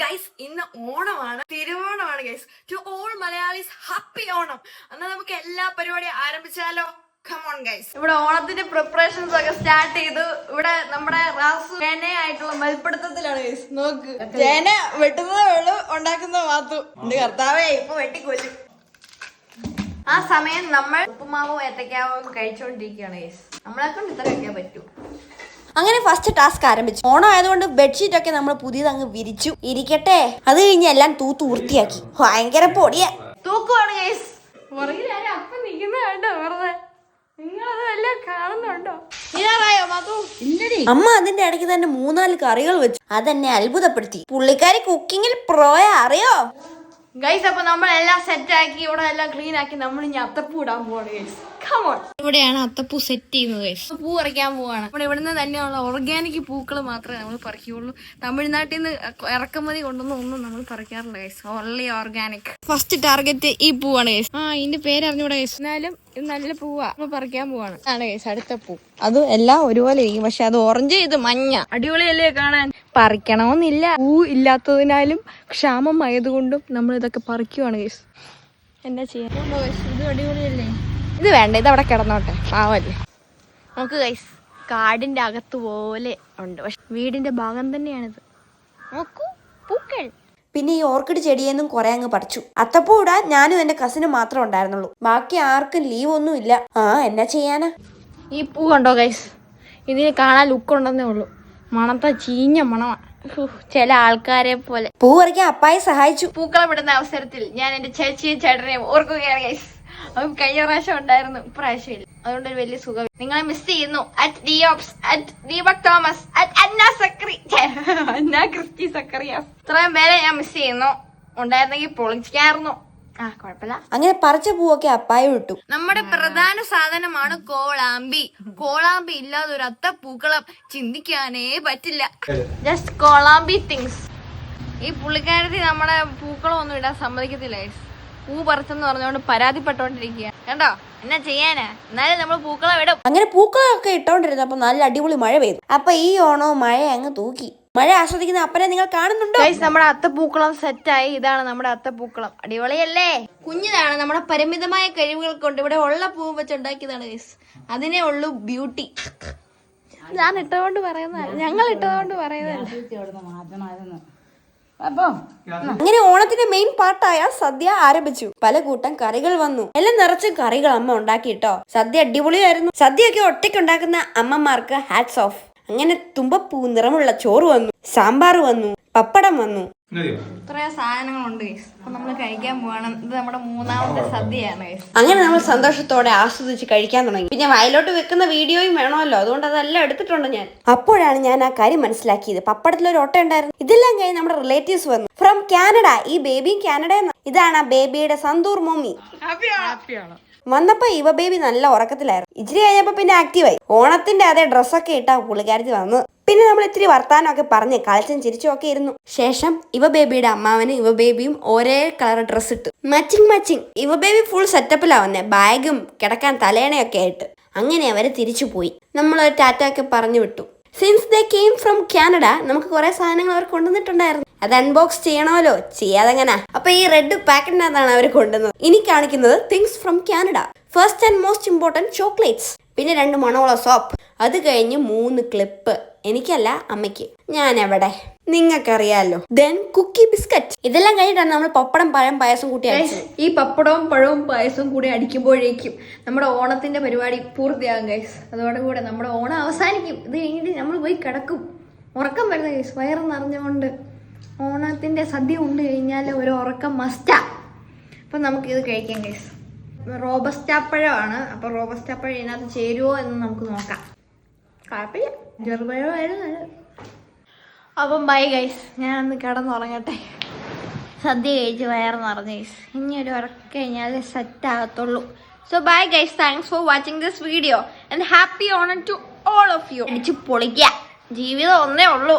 Guys ഇന്ന് ഓണമാണ്, തിരുവോണമാണ് guys. To all Malayalis happy Onam. എന്നാൽ നമുക്ക് എല്ലാ പരിപാടിയും ആരംഭിച്ചാലോ? Come on guys. ഇവിടെ ഓണത്തിന്റെ പ്രിപ്പറേഷൻസ് ഒക്കെ സ്റ്റാർട്ട് ചെയ്തു. ഇവിടെ നമ്മുടെ റാസു ചേനയായിട്ടുള്ള മൽപ്പിടുത്തത്തിലാണ് ഗൈസ്. നോക്ക്, ചേന വെട്ടുന്നതേ ഉള്ളൂ, ഉണ്ടാക്കുന്ന മാത്തു. എന്റെ കർത്താവേ, ഇപ്പൊ വെട്ടിക്കൊല്ലും. ആ സമയം നമ്മൾ ഉപ്പുമാവും ഏത്തക്കാവും കഴിച്ചോണ്ടിരിക്കുകയാണ് ഗൈസ്. നമ്മളെ കൊണ്ട് ഇത്ര കഴിക്കാൻ പറ്റൂ. അങ്ങനെ ഫസ്റ്റ് ടാസ്ക് ആരംഭിച്ചു. ഓണം ആയതുകൊണ്ട് ബെഡ്ഷീറ്റ് ഒക്കെ നമ്മൾ പുതിയത് അങ്ങ് വിരിച്ചു. ഇരിക്കട്ടെ, അത് കഴിഞ്ഞ് എല്ലാം തൂത്ത് വൃത്തിയാക്കി. ഭയങ്കര പൊടിയാ. തൂക്കുവാണ് ഗൈസ്. പുറകിൽ ആരും അപ്പം നിൽക്കുന്നുണ്ടോ? വെറുതെ നിങ്ങളത് വല്ലതും കാണുന്നുണ്ടോ? ഇതായോ മാത്തു? അമ്മ അതിന്റെ ഇടയ്ക്ക് തന്നെ 3-4 കറികൾ വെച്ചു. അതെന്നെ അത്ഭുതപ്പെടുത്തി. പുള്ളിക്കാരി കുക്കിങ്ങിൽ പ്രോയ, അറിയോ ഗൈസ്? അപ്പൊ നമ്മളെല്ലാം സെറ്റ് ആക്കി, ഇവിടെ എല്ലാം ക്ലീൻ ആക്കി നമ്മൾ ഇനി അത്തപ്പൂ ഇടാൻ പോവാണ് ഗൈസ്. കമോൺ. ഇവിടെയാണ് അത്തപ്പൂ സെറ്റ് ചെയ്യുന്നത് ഗൈസ്. പൂ പറിക്കാൻ പോവാണ്. നമ്മുടെ ഇവിടുന്ന് തന്നെയുള്ള ഓർഗാനിക് പൂക്കൾ മാത്രമേ നമ്മൾ പറിക്കുകയുള്ളൂ. തമിഴ്നാട്ടിൽ നിന്ന് ഇറക്കുമതി കൊണ്ടൊന്നും ഒന്നും നമ്മൾ പറിക്കാറില്ല guys. Only organic. First target ഈ പൂവാണ് ഗൈസ്. ഇതിന്റെ പേര് അറിഞ്ഞൂടെ ഗൈസ്. എന്നാലും ഇത് നല്ല പൂവാ, നമ്മൾ പറിക്കാൻ പോവാണ്. ആണ് ഗൈസ് അടുത്ത പൂ. അത് എല്ലാം ഒരുപോലെ ഇരിക്കും, പക്ഷെ അത് ഓറഞ്ച്, ഇത് മഞ്ഞ. അടിപൊളിയല്ലേ കാണാൻ? പറിക്കണമെന്നില്ല, പൂ ഇല്ലാത്തതിനാലും ക്ഷാമം ആയതുകൊണ്ടും നമ്മൾ ഇതൊക്കെ പറിക്കുവാണ് ഗൈസ്. എന്നാ ചെയ്യാൻ? ഇത് അടിപൊളിയല്ലേ? ഇത് വേണ്ട, ഇത് അവിടെ കിടന്നോട്ടെ, പാവല്ലേ. നമുക്ക് ഗൈസ് കാടിന്റെ അകത്ത് പോലെ ഉണ്ട്, പക്ഷെ വീടിന്റെ ഭാഗം തന്നെയാണിത്. നോക്കൂ പൂക്കൾ. പിന്നെ ഈ ഓർക്കിഡ് ചെടിയെന്നും കുറെ അങ്ങ് പറിച്ചു. അത്തപ്പൂ ഇടാൻ ഞാനും എന്റെ കസിനും മാത്രമേ ഉണ്ടായിരുന്നുള്ളൂ. ബാക്കി ആർക്കും ലീവ് ഒന്നും ഇല്ല. എന്നാ ചെയ്യാനാ? ഈ പൂ കണ്ടോ ഗൈസ്? ഇതിന് കാണാൻ ലുക്ക് ഉണ്ടെന്നേ ഉള്ളൂ. മണത്ത ചീഞ്ഞ മണമാ. ചില ആൾക്കാരെ പോലെ. പൂ പറിക്കാൻ അപ്പായെ സഹായിച്ചു. പൂക്കളം ഇടുന്ന അവസരത്തിൽ ഞാൻ എന്റെ ചേച്ചിയും ചേട്ടനെയും ഓർക്കുകയാണ് ഗൈസ്. അപ്പം കഴിഞ്ഞ പ്രാവശ്യം ഉണ്ടായിരുന്നു, ഇപ്രാവശ്യം ഇല്ല. അതുകൊണ്ട് ഒരു വലിയ സുഖം. നിങ്ങളെ മിസ് ചെയ്യുന്നു. ദീപക് തോമസ്, ക്രിസ്റ്റി സക്കറിയാസ്, ഇത്രയും പേരെ ഞാൻ മിസ് ചെയ്യുന്നു. ഉണ്ടായിരുന്നെങ്കിൽ പൊളിക്കായിരുന്നു. കുഴപ്പമില്ല. അങ്ങനെ പറിച്ച പൂവൊക്കെ അപ്പായ ഇട്ടു. നമ്മുടെ പ്രധാന സാധനമാണ് കോളാമ്പി. കോളാമ്പി ഇല്ലാതെ ഒരു അത്തപ്പൂക്കളം ചിന്തിക്കാനേ പറ്റില്ല. ജസ്റ്റ് കോളാമ്പി തിങ്സ്. ഈ പുള്ളിക്കാരത്തി നമ്മുടെ പൂക്കളം ഒന്നും ഇടാൻ സമ്മതിക്കത്തില്ല. പൂ പറിച്ചെന്ന് പറഞ്ഞുകൊണ്ട് പരാതിപ്പെട്ടോണ്ടിരിക്കുക. കണ്ടോ, എന്നാ ചെയ്യാനാ? എന്നാലും നമ്മൾ പൂക്കളം ഇടും. അങ്ങനെ പൂക്കളൊക്കെ ഇട്ടോണ്ടിരുന്നപ്പോ നല്ല അടിപൊളി മഴ പെയ്തു. അപ്പൊ ഈ ഓണവും മഴ അങ്ങ് തൂക്കി. മഴ ആസ്വദിക്കുന്ന അപ്പനെ നിങ്ങൾ കാണുന്നുണ്ടോ? നമ്മുടെ അത്തപ്പൂക്കളം സെറ്റായി. ഇതാണ് നമ്മുടെ അത്തപ്പൂക്കളം. അടിപൊളിയല്ലേ? കുഞ്ഞിതാണ്. നമ്മുടെ പരിമിതമായ കഴിവുകൾ കൊണ്ട് ഇവിടെ ഉള്ള പൂവ് വെച്ച് ഉണ്ടാക്കിയതാണ് ഗൈസ്. അതിനേ ഉള്ളൂ ബ്യൂട്ടി. ഞാൻ ഇട്ടതുകൊണ്ട് പറയുന്നതല്ല, ഞങ്ങൾ ഇട്ടതുകൊണ്ട് പറയുന്നതല്ല. അങ്ങനെ ഓണത്തിന്റെ മെയിൻ പാർട്ടായ സദ്യ ആരംഭിച്ചു. പല കൂട്ടം കറികൾ വന്നു. എല്ലാം നിറച്ച് കറികൾ അമ്മ ഉണ്ടാക്കിട്ടോ. സദ്യ അടിപൊളിയായിരുന്നു. സദ്യയൊക്കെ ഒറ്റയ്ക്ക് ഉണ്ടാക്കുന്ന അമ്മമാർക്ക് ഹാറ്റ്സ് ഓഫ്. അങ്ങനെ തുമ്പപ്പൂ നിറമുള്ള ചോറ് വന്നു, സാമ്പാർ വന്നു, പപ്പടം വന്നു. ഇത്രയും സാധനങ്ങളുണ്ട് ഗൈസ്. അപ്പൊ നമ്മൾ കഴിക്കാൻ പോവാണ്. ഇത് നമ്മുടെ 3ാമത്തെ സദ്യയാണ് ഗൈസ്. അങ്ങനെ നമ്മൾ സന്തോഷത്തോടെ ആസ്വദിച്ച് കഴിക്കാൻ തുടങ്ങി. പിന്നെ വയലോട്ട് വെക്കുന്ന വീഡിയോയും വേണമല്ലോ, അതുകൊണ്ട് അതെല്ലാം എടുത്തിട്ടുണ്ട് ഞാൻ. അപ്പോഴാണ് ഞാൻ ആ കാര്യം മനസ്സിലാക്കിയത്. പപ്പടത്തിൽ ഒരു ഒട്ട ഉണ്ടായിരുന്നു. ഇതെല്ലാം കഴിഞ്ഞ് നമ്മുടെ റിലേറ്റീവ്സ് വന്നു ഫ്രം കാനഡ. ഈ ബേബിയും കാനഡ. ഇതാണ് ആ ബേബിയുടെ സന്തൂർ മമ്മി. വന്നപ്പോ ഇവ ബേബി നല്ല ഉറക്കത്തിലായിരുന്നു. ഇച്ചിരി കഴിഞ്ഞപ്പോ പിന്നെ ആക്റ്റീവായി. ഓണത്തിന്റെ അതേ ഡ്രസ്സൊക്കെ ഇട്ടാ പുള്ളിക്കാരത്തി വന്നു. പിന്നെ നമ്മൾ ഇത്തിരി വർത്താനമൊക്കെ പറഞ്ഞ് കളിച്ചും ചിരിച്ചും ഒക്കെ ഇരുന്നു. ശേഷം ഇവ ബേബിയുടെ അമ്മാവന് ഇവ ബേബിയും ഒരേ കളർ ഡ്രസ്സ് ഇട്ടു. മച്ചിങ്. ഇവ ബേബി ഫുൾ സെറ്റപ്പിലാ വന്നേ, ബാഗും കിടക്കാൻ തലേണയൊക്കെ ആയിട്ട്. അങ്ങനെ അവര് തിരിച്ചു പോയി. നമ്മൾ ഒരു ടാറ്റ ഒക്കെ പറഞ്ഞു വിട്ടു. Since they came from Canada, നമുക്ക് കുറെ സാധനങ്ങൾ അവർ കൊണ്ടുവന്നിട്ടുണ്ടായിരുന്നു. അത് അൺബോക്സ് ചെയ്യണമല്ലോ, ചെയ്യാതെങ്ങനാ. അപ്പൊ ഈ റെഡ് പാക്കറ്റിനകത്താണ് അവർ കൊണ്ടുവന്നത്. ഇനി കാണിക്കുന്നത് things from Canada. First and most important chocolates. പിന്നെ 2 മണമുള്ള സോപ്പ്. അത് കഴിഞ്ഞ് 3 ക്ലിപ്പ്. എനിക്കല്ല, അമ്മയ്ക്ക്. ഞാൻ എവിടെ, നിങ്ങൾക്കറിയാലോ. Then cookie biscuit. ഇതെല്ലാം കഴിഞ്ഞിട്ടാണ് നമ്മൾ പപ്പടം, പഴം, പായസം കൂട്ടി അടിച്ചത്. ഈ പപ്പടവും പഴവും പായസവും കൂടി അടിക്കുമ്പോഴേക്കും നമ്മുടെ ഓണത്തിന്റെ പരിപാടി പൂർത്തിയാകും ഗൈസ്. അതോടുകൂടെ നമ്മുടെ ഓണം അവസാനിക്കും. ഇത് കഴിഞ്ഞിട്ട് നമ്മൾ പോയി കിടക്കും. ഉറക്കം വരുന്ന ഗൈസ്, വയറ് നിറഞ്ഞുകൊണ്ട്. ഓണത്തിന്റെ സദ്യ ഉണ്ട് കഴിഞ്ഞാൽ ഒരു ഉറക്കം മസ്റ്റാ. അപ്പം നമുക്കിത് കഴിക്കാം ഗൈസ്. റോബസ്റ്റാപ്പഴമാണ്. അപ്പൊ റോബസ്റ്റാപ്പഴം ഇതിനകത്ത് ചേരുവോ എന്ന് നമുക്ക് നോക്കാം. കുഴപ്പമില്ല, ചെറുപഴമായിരുന്നു നല്ലത്. അപ്പം ബൈ ഗൈസ്, ഞാൻ ഒന്ന് കിടന്നുറങ്ങട്ടെ. സദ്യ കഴിച്ച് വയറ് നിറഞ്ഞു ഗൈസ്. ഇനി ഒരു ഉറക്കം കഴിഞ്ഞാൽ സെറ്റ് ആകത്തുള്ളൂ. So bye guys, thanks for watching this video and happy Onam to all of you. അടിച്ച് പൊളിക്കുക. ജീവിതം ഒന്നേ ഉള്ളൂ.